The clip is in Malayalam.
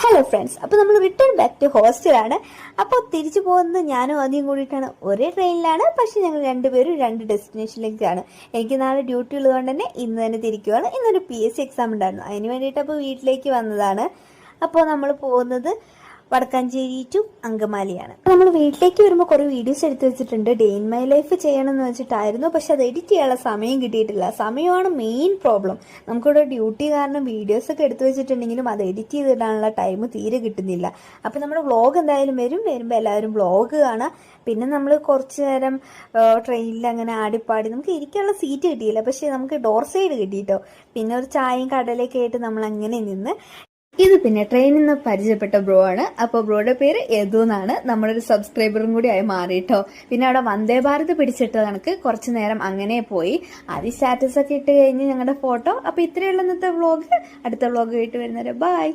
ഹലോ ഫ്രണ്ട്സ്, അപ്പോൾ നമ്മൾ റിട്ടേൺ ബാക്ക് ടു ഹോസ്റ്റലാണ്. അപ്പോൾ തിരിച്ചു പോകുന്നത് ഞാനും ആദ്യം കൂടിയിട്ടാണ്. ഒരേ ട്രെയിനിലാണ്, പക്ഷെ ഞങ്ങൾ രണ്ടുപേരും രണ്ട് ഡെസ്റ്റിനേഷനിലേക്കാണ്. എനിക്ക് നാളെ ഡ്യൂട്ടി ഉള്ളതുകൊണ്ട് തന്നെ ഇന്ന് തന്നെ തിരിക്കുകയാണ്. ഇന്നൊരു PSC എക്സാം ഉണ്ടായിരുന്നു, അതിന് വേണ്ടിയിട്ട് അപ്പോൾ വീട്ടിലേക്ക് വന്നതാണ്. അപ്പോൾ നമ്മൾ പോകുന്നത് വടക്കാഞ്ചേരി ടു അങ്കമാലിയാണ്. നമ്മൾ വീട്ടിലേക്ക് വരുമ്പോൾ കുറേ വീഡിയോസ് എടുത്തു വെച്ചിട്ടുണ്ട്. ഡേ ഇൻ മൈ ലൈഫ് ചെയ്യണമെന്ന് വെച്ചിട്ടായിരുന്നു, പക്ഷെ അത് എഡിറ്റ് ചെയ്യാനുള്ള സമയം കിട്ടിയിട്ടില്ല. സമയമാണ് മെയിൻ പ്രോബ്ലം. നമുക്കിവിടെ ഡ്യൂട്ടി കാരണം വീഡിയോസൊക്കെ എടുത്തു വെച്ചിട്ടുണ്ടെങ്കിലും അത് എഡിറ്റ് ചെയ്തിടാനുള്ള ടൈം തീരെ കിട്ടുന്നില്ല. അപ്പം നമ്മുടെ വ്ളോഗ് എന്തായാലും വരുമ്പോൾ എല്ലാവരും വ്ളോഗ് കാണാം. പിന്നെ നമ്മൾ കുറച്ച് നേരം ട്രെയിനിൽ അങ്ങനെ ആടിപ്പാടി, നമുക്ക് ഇരിക്കാനുള്ള സീറ്റ് കിട്ടിയില്ല, പക്ഷേ നമുക്ക് ഡോർ സൈഡ് കിട്ടിയിട്ടോ. പിന്നെ ഒരു ചായയും കടലൊക്കെ ആയിട്ട് നമ്മൾ അങ്ങനെ നിന്ന്. ഇത് പിന്നെ ട്രെയിനിൽ നിന്ന് പരിചയപ്പെട്ട ബ്രോ ആണ്. അപ്പോൾ ബ്രോയുടെ പേര് യദു എന്നാണ്. നമ്മളൊരു സബ്സ്ക്രൈബറും കൂടി ആയി മാറിയിട്ടോ. പിന്നെ അവിടെ വന്ദേ ഭാരത് പിടിച്ചിട്ട് കണക്ക് കുറച്ച് നേരം അങ്ങനെ പോയി. ആദ്യം സ്റ്റാറ്റസ് ഒക്കെ ഇട്ട് കഴിഞ്ഞ് ഞങ്ങളുടെ ഫോട്ടോ. അപ്പോൾ ഇത്രയുള്ള ഇന്നത്തെ വ്ളോഗ്. അടുത്ത വ്ളോഗ് ആയിട്ട് വരുന്നവരെ ബൈ.